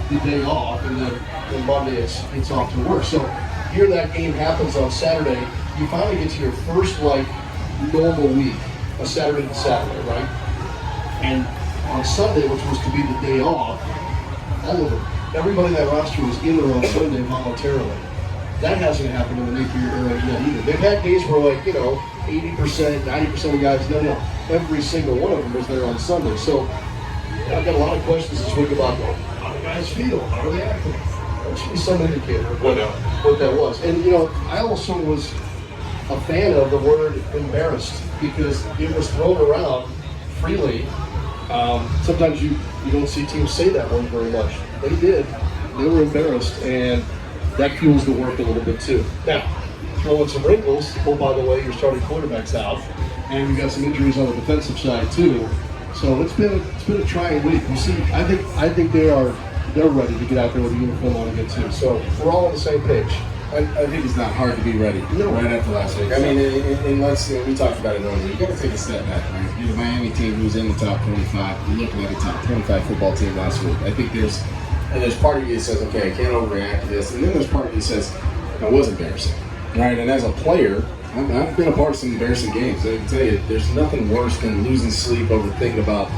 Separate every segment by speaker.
Speaker 1: the day off, and then Monday it's off to work. So here that game happens on Saturday. You finally get to your first normal week, a Saturday to Saturday, right? And on Sunday, which was to be the day off, all of them, everybody in that roster was in there on Sunday voluntarily. That hasn't happened in the Napier era yet either. They've had days where 80%, 90% of guys, no, every single one of them was there on Sunday. So I've got a lot of questions this week about how the guys feel, how are they acting. That should be some indicator of what that was. And I also was a fan of the word embarrassed because it was thrown around freely. Sometimes you don't see teams say that one very much. They did. They were embarrassed, and that fuels the work a little bit too. Now, throw in some wrinkles. Oh, by the way, your starting quarterback's out, and we got some injuries on the defensive side too. So it's been a trying week. We'll see. I think they're ready to get out there with a uniform on again too. So we're all on the same page.
Speaker 2: I think it's not hard to be ready right after last week. I mean, we talked about it earlier. You got to take a step back, right? You're the Miami team who's in the top 25. You look like a top 25 football team last week. I think there's part of you that says, okay, I can't overreact to this, and then there's part of you that says, that was embarrassing, right? And as a player, I've been a part of some embarrassing games. I can tell you, there's nothing worse than losing sleep over thinking about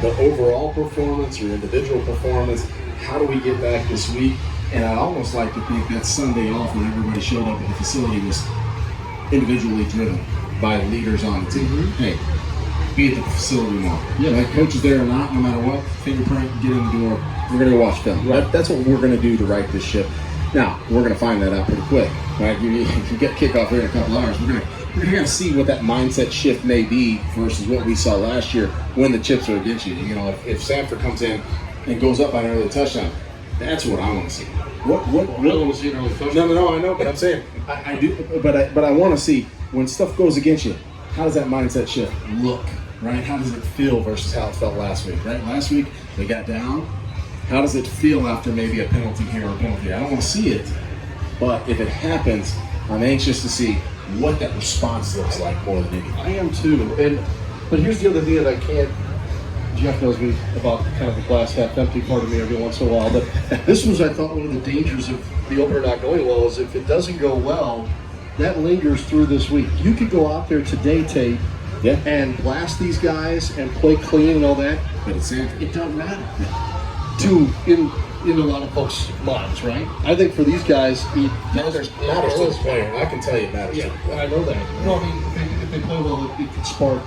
Speaker 2: the overall performance or individual performance. How do we get back this week? And I almost like to think that Sunday off when everybody showed up at the facility was individually driven by leaders on the team. Mm-hmm. Hey, be at the facility now. Yeah, like coach is there or not, no matter what, fingerprint, get in the door. We're going to watch film. Right. That's what we're going to do to right this ship. Now, we're going to find that out pretty quick. Right? You get kickoff here in a couple hours. We're going to see what that mindset shift may be versus what we saw last year when the chips are against you. If Samford comes in and goes up by an early touchdown, that's what I want to see. What I want to see an early touchdown. No, I know, but I'm saying I do. But I want to see when stuff goes against you. How does that mindset shift look? Right? How does it feel versus how it felt last week? Right? Last week they got down. How does it feel after maybe a penalty here or a penalty? I don't want to see it, but if it happens, I'm anxious to see what that response looks like more than anything.
Speaker 1: I am too. But here's the other thing that I can't. Jeff knows me about kind of the glass half empty part of me every once in a while, but this was, I thought, one of the dangers of the opener not going well is if it doesn't go well, that lingers through this week. You could go out there today, Tate, and blast these guys and play clean and all that,
Speaker 2: but
Speaker 1: it doesn't matter in a lot of folks' minds, right? I think for these guys, it matters to
Speaker 2: the player. I can tell you it matters.
Speaker 1: Yeah, I know that. No, I mean, if they play well, it can spark.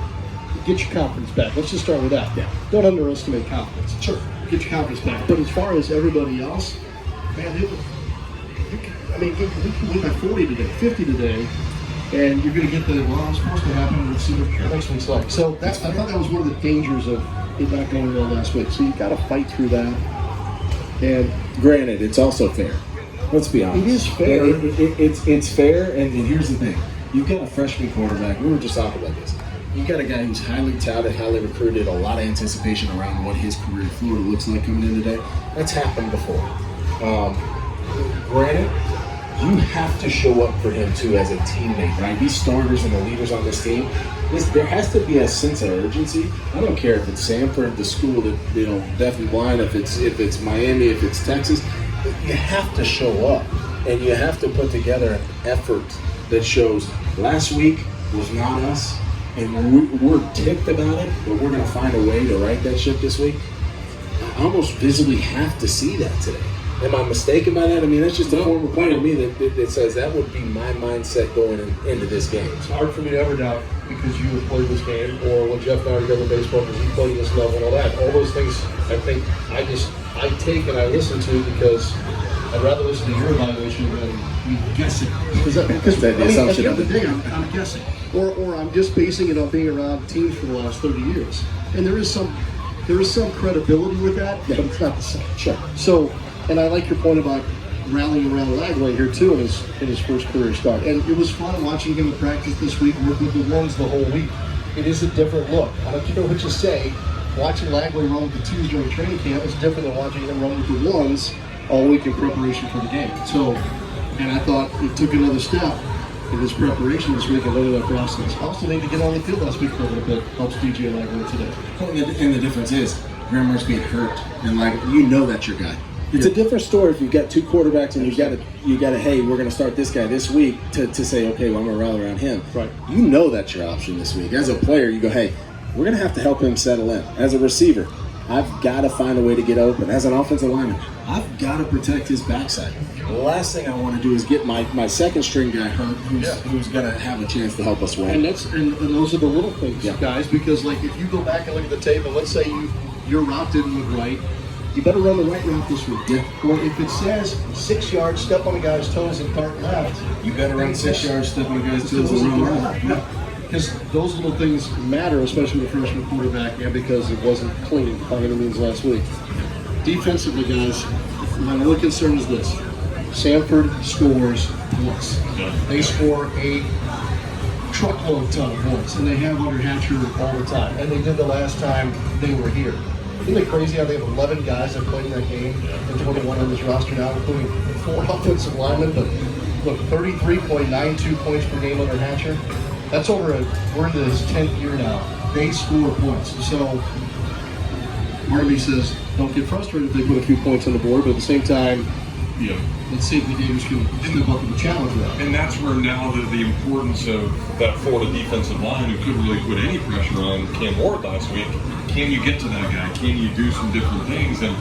Speaker 1: Get your confidence back. Let's just start with that. Yeah. Don't underestimate confidence.
Speaker 2: Sure.
Speaker 1: Get your confidence back. But as far as everybody else, man, we can win by 40 today, 50 today, and you're going to get the, it's supposed to happen, and let's see what the next week's like. So I thought that was one of the dangers of it not going well last week. So you got to fight through that. And
Speaker 2: granted, it's also fair. Let's be honest.
Speaker 1: It is fair.
Speaker 2: It's fair, and here's the thing. You've got a freshman quarterback. We were just talking about this. You got a guy who's highly touted, highly recruited, a lot of anticipation around what his career at Florida looks like coming in today. That's happened before. Granted, you have to show up for him too as a teammate, right? These starters and the leaders on this team, there has to be a sense of urgency. I don't care if it's Samford, the school that deaf and blind, if it's Miami, if it's Texas. You have to show up, and you have to put together an effort that shows last week was not us. And we're ticked about it, but we're going to find a way to right that ship this week. I almost visibly have to see that today. Am I mistaken by that? I mean, that's just a former player of me that says that would be my mindset going into this game.
Speaker 1: It's hard for me to ever doubt because you have played this game, or when Jeff and I are together in baseball because he played this level and all that. All those things I think I take and I listen to because I'd rather listen to your evaluation than me guessing. Because at the end of the day, I'm guessing. Or I'm just basing it on being around teams for the last 30 years. And there is some credibility with that, but it's not the same.
Speaker 2: Sure.
Speaker 1: So, and I like your point about rallying around Lagway here too in his first career start. And it was fun watching him in practice this week, work with the ones the whole week. It is a different look. I don't care what you say, watching Lagway run with the twos during training camp is different than watching him run with the ones all week in preparation for the game. So, and I thought it took another step in his preparation this week and learning that process. I also need to get on the field last week for a little bit. Helps DJ and Lagway today.
Speaker 2: And the difference is, Grammer's being hurt, and that's your guy. It's a different story if you've got two quarterbacks and you got to hey, we're going to start this guy this week to say, okay, well, I'm going to rally around him.
Speaker 1: Right.
Speaker 2: You know that's your option this week. As a player, you go, hey, we're going to have to help him settle in. As a receiver, I've got to find a way to get open. As an offensive lineman, I've got to protect his backside. The last thing I want to do is get my second string guy hurt who's going to have a chance to help us win.
Speaker 1: And those are the little things, guys, because like if you go back and look at the tape and let's say your route didn't look right, you better run the right route this week.
Speaker 2: Yeah.
Speaker 1: Or if it says 6 yards, step on the guy's toes and dart left,
Speaker 2: You better run 6 yards, step on the guy's toes and run left.
Speaker 1: Because those little things matter, especially with freshman quarterback, and because it wasn't clean by any means last week. Defensively, guys, my only concern is this. Samford scores points. They score a truckload ton of points, and they have under Hatcher all the time. And they did the last time they were here. Isn't it crazy how they have 11 guys that played in that game and 21 on this roster now, including 4 offensive linemen, but look, 33.92 points per game under Hatcher. That's we're into his 10th year now. They score points. So part of me says, don't get frustrated if they put a few points on the board, but at the same time, let's see if the Gators can step up to the challenge of that.
Speaker 3: And that's where now the importance of that Florida defensive line, who couldn't really put any pressure on Cam Ward last week, can you get to that guy? Can you do some different things? And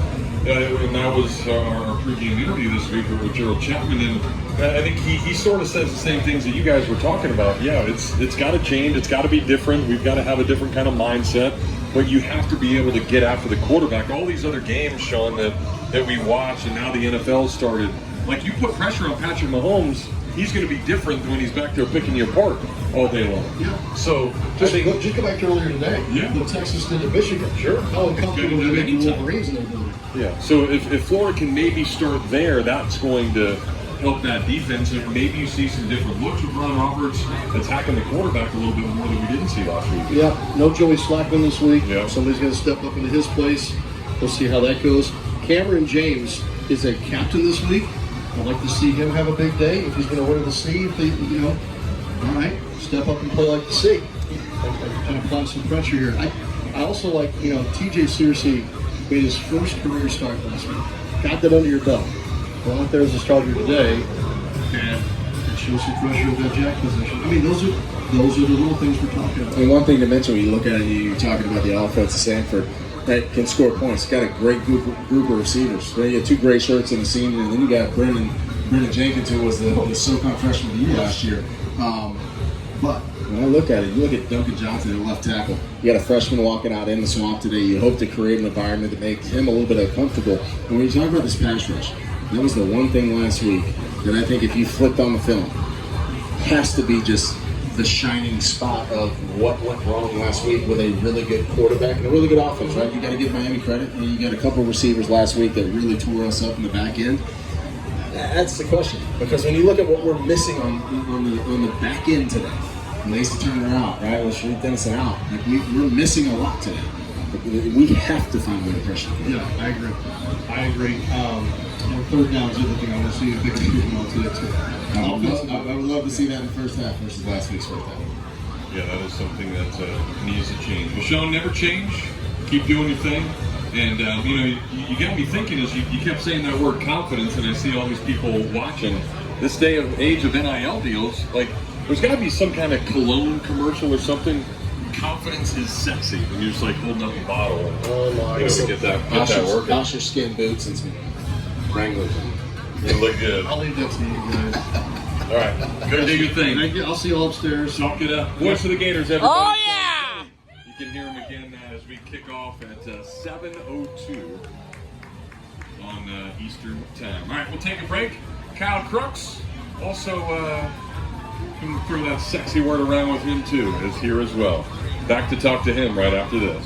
Speaker 3: that was our pregame interview this week with Gerald Chapman, and I think he sort of says the same things that you guys were talking about. Yeah, it's got to change. It's got to be different. We've got to have a different kind of mindset. But you have to be able to get after the quarterback. All these other games, Sean, that we watch, and now the NFL started. Like, you put pressure on Patrick Mahomes, he's going to be different than when he's back there picking you apart all day long.
Speaker 1: Yeah.
Speaker 3: So
Speaker 1: just go back to earlier today.
Speaker 3: Yeah.
Speaker 1: When Texas did at Michigan.
Speaker 3: Sure.
Speaker 1: How uncomfortable they make the Wolverines in their building.
Speaker 3: Yeah. So if Florida can maybe start there, that's going to help that defense. And maybe you see some different looks with Ron Roberts attacking the quarterback a little bit more than we didn't see last week.
Speaker 1: Yeah. No Joey Slackman this week.
Speaker 3: Yeah.
Speaker 1: Somebody's going to step up into his place. We'll see how that goes. Cameron James is a captain this week. I'd like to see him have a big day. If he's going to wear the C, if they, all right, step up and play like the C. And kind of apply some pressure here. I also like, TJ Searcy made his first career start last week. Got that under your belt. Well, out there as a starter today, and it shows some pressure at that jack position. I mean, those are the little things we're talking about.
Speaker 2: And one thing to mention when you look at it, you're talking about the offense of Samford that can score points. Got a great group of receivers. You got 2 great shirts in the senior, and then you got Brendan Jenkins, who was the SoCon freshman of the year last year. But when I look at it, you look at Duncan Johnson at left tackle. You got a freshman walking out in the swamp today. You hope to create an environment that makes him a little bit uncomfortable. And when you talk about this pass rush, that was the one thing last week that I think if you flipped on the film, has to be just the shining spot of what went wrong last week with a really good quarterback and a really good offense, right? You got to give Miami credit. And you got a couple of receivers last week that really tore us up in the back end. That's the question, because when you look at what we're missing on the back end today, Lacey Turner out, right? Let's read Dennison out. Like we're missing a lot today. We have to find a way to pressure.
Speaker 1: Yeah, I agree. Third down is the other thing I want to see a big improvement on today too.
Speaker 2: I would love to see that in the first half versus last week's first half.
Speaker 3: Yeah, that is something that needs to change. Well, Sean, never change. Keep doing your thing. And, you got me thinking as you kept saying that word confidence, and I see all these people watching. This age of NIL deals, like, there's got to be some kind of cologne commercial or something. Confidence is sexy. And you're just like holding up a bottle and to get that working.
Speaker 2: Osher skin boots and some Wranglers.
Speaker 3: You look good.
Speaker 1: I'll leave that to you guys.
Speaker 3: All right, go do your thing.
Speaker 1: I'll see you all upstairs.
Speaker 3: Talk it up. Voice of the Gators, everybody.
Speaker 4: Oh, yeah!
Speaker 3: You can hear them again as we kick off at 7:02 on Eastern Time. All right, we'll take a break. Kyle Crooks also can throw that sexy word around with him too, is here as well. Back to talk to him right after this.